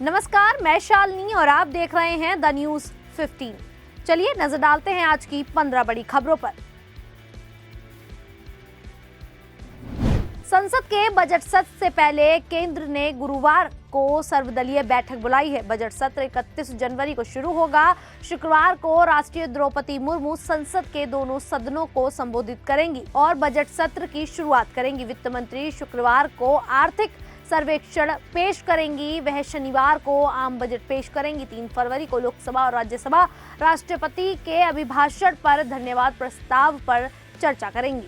नमस्कार, मैं शालिनी और आप देख रहे हैं द न्यूज 15। चलिए नजर डालते हैं आज की 15 बड़ी खबरों पर। संसद के बजट सत्र से पहले केंद्र ने गुरुवार को सर्वदलीय बैठक बुलाई है। बजट सत्र 31 जनवरी को शुरू होगा। शुक्रवार को राष्ट्रपति द्रौपदी मुर्मू संसद के दोनों सदनों को संबोधित करेंगी और बजट सत्र की शुरुआत करेंगी। वित्त मंत्री शुक्रवार को आर्थिक सर्वेक्षण पेश करेंगी। वह शनिवार को आम बजट पेश करेंगी। 3 फरवरी को लोकसभा और राज्यसभा राष्ट्रपति के अभिभाषण पर धन्यवाद प्रस्ताव पर चर्चा करेंगी।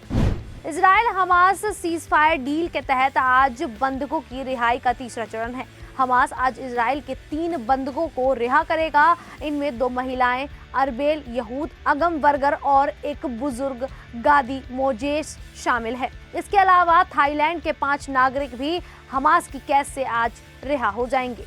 Israel Hamas cease fire deal के तहत आज बंधकों की रिहाई का तीसरा चरण है। हमास आज इजराइल के 3 बंधकों को रिहा करेगा। इनमें 2 महिलाएं अरबेल यहूद अगम बर्गर और एक बुजुर्ग गादी मोजेस शामिल है। इसके अलावा थाईलैंड के 5 नागरिक भी हमास की कैद से आज रिहा हो जाएंगे।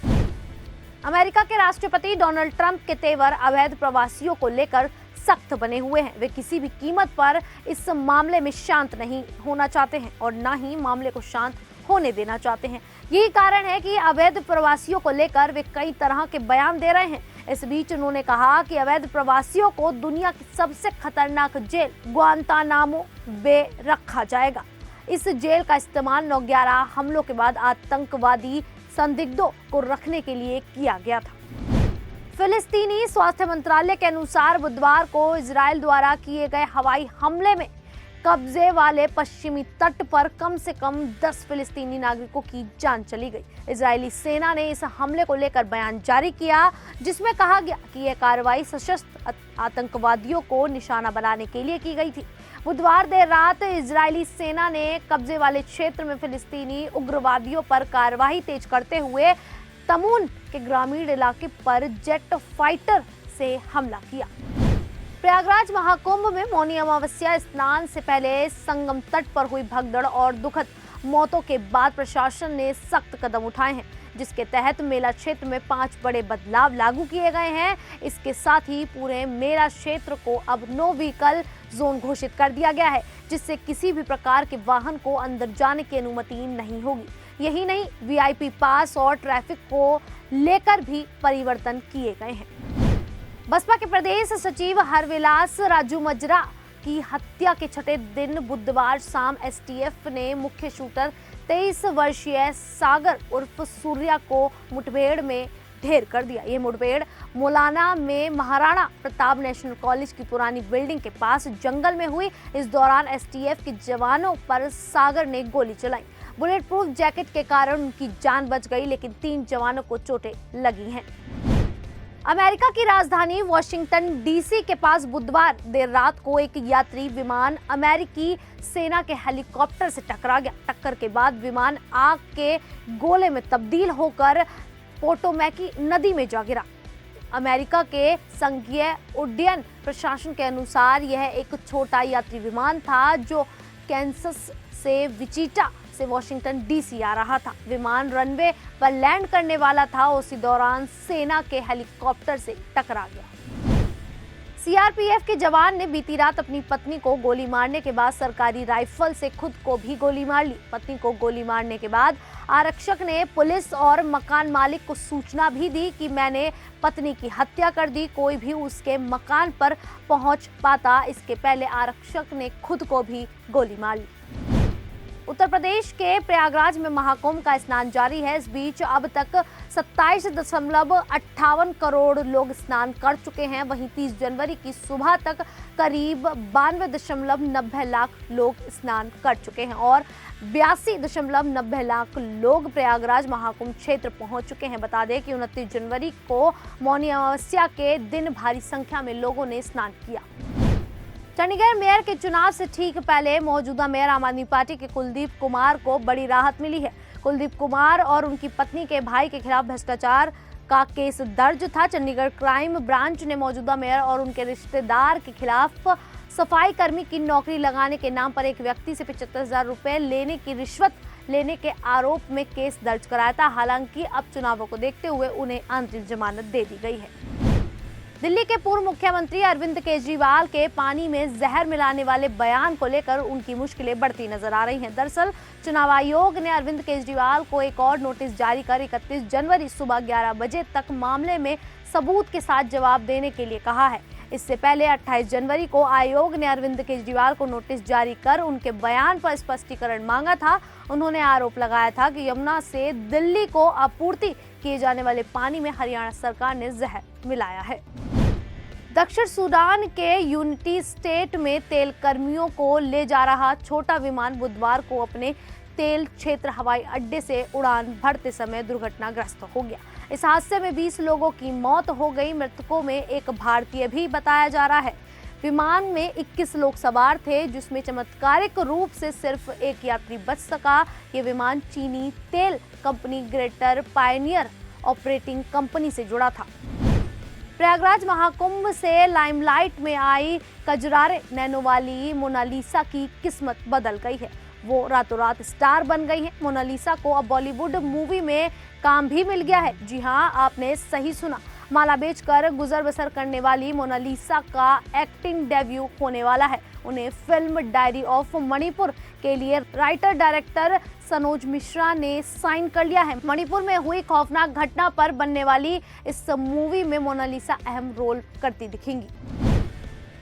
अमेरिका के राष्ट्रपति डोनाल्ड ट्रंप के तेवर अवैध प्रवासियों को लेकर सख्त बने हुए हैं। वे किसी भी कीमत पर इस मामले में शांत नहीं होना चाहते हैं और न ही मामले को शांत होने देना चाहते हैं। यही कारण है कि अवैध प्रवासियों को लेकर वे कई तरह के बयान दे रहे हैं। इस बीच उन्होंने कहा कि अवैध प्रवासियों को दुनिया की सबसे खतरनाक जेल ग्वांतानामो बे रखा जाएगा। इस जेल का इस्तेमाल 9/11 हमलों के बाद आतंकवादी संदिग्धों को रखने के लिए किया गया था। फिलिस्तीनी स्वास्थ्य मंत्रालय के अनुसार बुधवार को इजराइल द्वारा किए गए हवाई हमले में कब्जे वाले पश्चिमी तट पर कम से कम 10 फिलिस्तीनी नागरिकों की जान चली गई। इजरायली सेना ने इस हमले को लेकर बयान जारी किया, जिसमें कहा गया कि यह कार्रवाई सशस्त्र आतंकवादियों को निशाना बनाने के लिए की गई थी। बुधवार देर रात इजरायली सेना ने कब्जे वाले क्षेत्र में फिलिस्तीनी उग्रवादियों पर कार्रवाई तेज करते हुए तमून के ग्रामीण इलाके पर जेट फाइटर से हमला किया। प्रयागराज महाकुंभ में मौनी अमावस्या स्नान से पहले संगम तट पर हुई भगदड़ और दुखद मौतों के बाद प्रशासन ने सख्त कदम उठाए हैं, जिसके तहत मेला क्षेत्र में 5 बड़े बदलाव लागू किए गए हैं। इसके साथ ही पूरे मेला क्षेत्र को अब नो व्हीकल जोन घोषित कर दिया गया है, जिससे किसी भी प्रकार के वाहन को अंदर जाने की अनुमति नहीं होगी। यही नहीं, वीआईपी पास और ट्रैफिक को लेकर भी परिवर्तन किए गए हैं। बसपा के प्रदेश सचिव हरविलास राजू मजरा की हत्या के 6ठे दिन बुधवार शाम एसटीएफ ने मुख्य शूटर 23 वर्षीय सागर उर्फ सूर्या को मुठभेड़ में ढेर कर दिया। ये मुठभेड़ मौलाना में महाराणा प्रताप नेशनल कॉलेज की पुरानी बिल्डिंग के पास जंगल में हुई। इस दौरान एसटीएफ के जवानों पर सागर ने गोली चलाई। बुलेट प्रूफ जैकेट के कारण उनकी जान बच गई, लेकिन 3 जवानों को चोटें लगी हैं। अमेरिका की राजधानी वॉशिंगटन डीसी के पास बुधवार देर रात को एक यात्री विमान अमेरिकी सेना के हेलीकॉप्टर से टकरा गया। टक्कर के बाद विमान आग के गोले में तब्दील होकर पोटोमैकी नदी में जा गिरा। अमेरिका के संघीय उड्डयन प्रशासन के अनुसार यह एक छोटा यात्री विमान था जो कैंसस से विचिटा से वॉशिंगटन डीसी आ रहा था। विमान रनवे पर लैंड करने वाला था। उसी दौरान सेना के हेलीकॉप्टर से टकरा गया। सीआरपीएफ के जवान ने बीती रात अपनी पत्नी को गोली मारने के बाद सरकारी राइफल से खुद को भी गोली मार ली। पत्नी को गोली मारने के बाद आरक्षक ने पुलिस और मकान मालिक को सूचना भी दी कि मैंने पत्नी की हत्या कर दी। कोई भी उसके मकान पर पहुंच पाता, इसके पहले आरक्षक ने खुद को भी गोली मार ली। उत्तर प्रदेश के प्रयागराज में महाकुंभ का स्नान जारी है। इस बीच अब तक 27.58 करोड़ लोग स्नान कर चुके हैं। वहीं 30 जनवरी की सुबह तक करीब 92.90 लाख लोग स्नान कर चुके हैं और 82.90 लाख लोग प्रयागराज महाकुंभ क्षेत्र पहुंच चुके हैं। बता दें कि 29 जनवरी को मौनी अमावस्या के दिन भारी संख्या में लोगों ने स्नान किया। चंडीगढ़ मेयर के चुनाव से ठीक पहले मौजूदा मेयर आम आदमी पार्टी के कुलदीप कुमार को बड़ी राहत मिली है। कुलदीप कुमार और उनकी पत्नी के भाई के खिलाफ भ्रष्टाचार का केस दर्ज था। चंडीगढ़ क्राइम ब्रांच ने मौजूदा मेयर और उनके रिश्तेदार के खिलाफ सफाई कर्मी की नौकरी लगाने के नाम पर एक व्यक्ति से 75,000 रुपए लेने की रिश्वत लेने के आरोप में केस दर्ज कराया था। हालांकि अब चुनावों को देखते हुए उन्हें आंतरिक जमानत दे दी गई है। दिल्ली के पूर्व मुख्यमंत्री अरविंद केजरीवाल के पानी में जहर मिलाने वाले बयान को लेकर उनकी मुश्किलें बढ़ती नजर आ रही हैं। दरअसल चुनाव आयोग ने अरविंद केजरीवाल को एक और नोटिस जारी कर 31 जनवरी सुबह 11 बजे तक मामले में सबूत के साथ जवाब देने के लिए कहा है। इससे पहले 28 जनवरी को आयोग ने अरविंद केजरीवाल को नोटिस जारी कर उनके बयान पर स्पष्टीकरण मांगा था। उन्होंने आरोप लगाया था कि यमुना से दिल्ली को आपूर्ति किए जाने वाले पानी में हरियाणा सरकार ने जहर मिलाया है। दक्षिण सूडान के यूनिटी स्टेट में तेल कर्मियों को ले जा रहा छोटा विमान बुधवार को अपने तेल क्षेत्र हवाई अड्डे से उड़ान भरते समय दुर्घटनाग्रस्त हो गया। इस हादसे में 20 लोगों की मौत हो गई। मृतकों में एक भारतीय भी बताया जा रहा है। विमान में 21 लोग सवार थे, जिसमें चमत्कारिक रूप से सिर्फ एक यात्री बच सका। ये विमान चीनी तेल company greater Pioneer operating company से जुड़ा था। प्रयागराज महाकुंभ से लाइमलाइट में आई कजरारे नैनो वाली मोनालिसा की किस्मत बदल गई है। वो रातों रात स्टार बन गई है। मोनालिसा को अब बॉलीवुड मूवी में काम भी मिल गया है। जी हां, आपने सही सुना। माला बेचकर गुजर बसर करने वाली मोनालिसा का एक्टिंग डेब्यू होने वाला है। उन्हें फिल्म डायरी ऑफ मणिपुर के लिए राइटर डायरेक्टर सनोज मिश्रा ने साइन कर लिया है। मणिपुर में हुई खौफनाक घटना पर बनने वाली इस मूवी में मोनालिसा अहम रोल करती दिखेंगी।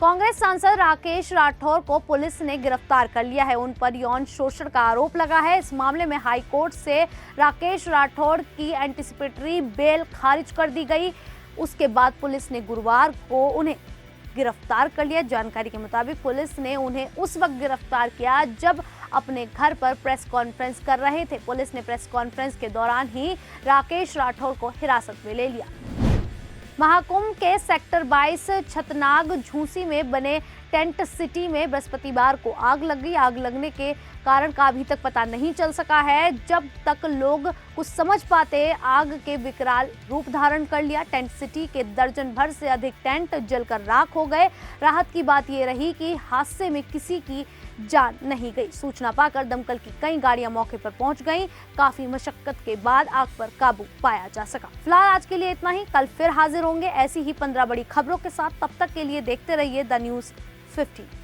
कांग्रेस सांसद राकेश राठौर को पुलिस ने गिरफ्तार कर लिया है। उन पर यौन शोषण का आरोप लगा है। इस मामले में हाई कोर्ट से राकेश राठौर की एंटिसिपेटरी बेल खारिज कर दी गई। उसके बाद पुलिस ने गुरुवार को उन्हें गिरफ्तार कर लिया। जानकारी के मुताबिक पुलिस ने उन्हें उस वक्त गिरफ्तार किया जब अपने घर पर प्रेस कॉन्फ्रेंस कर रहे थे। पुलिस ने प्रेस कॉन्फ्रेंस के दौरान ही राकेश राठौर को हिरासत में ले लिया। महाकुंभ के सेक्टर 22 छतनाग झूसी में बने टेंट सिटी में बृहस्पतिवार को आग लग गई। आग लगने के कारण का अभी तक पता नहीं चल सका है। जब तक लोग कुछ समझ पाते, आग के विकराल रूप धारण कर लिया। टेंट सिटी के दर्जन भर से अधिक टेंट जलकर राख हो गए। राहत की बात यह रही कि हादसे में किसी की जान नहीं गई। सूचना पाकर दमकल की कई गाड़ियां मौके पर पहुंच गईं। काफी मशक्कत के बाद आग पर काबू पाया जा सका। फिलहाल आज के लिए इतना ही। कल फिर हाजिर होंगे ऐसी ही 15 बड़ी खबरों के साथ। तब तक के लिए देखते रहिए द न्यूज़ 15।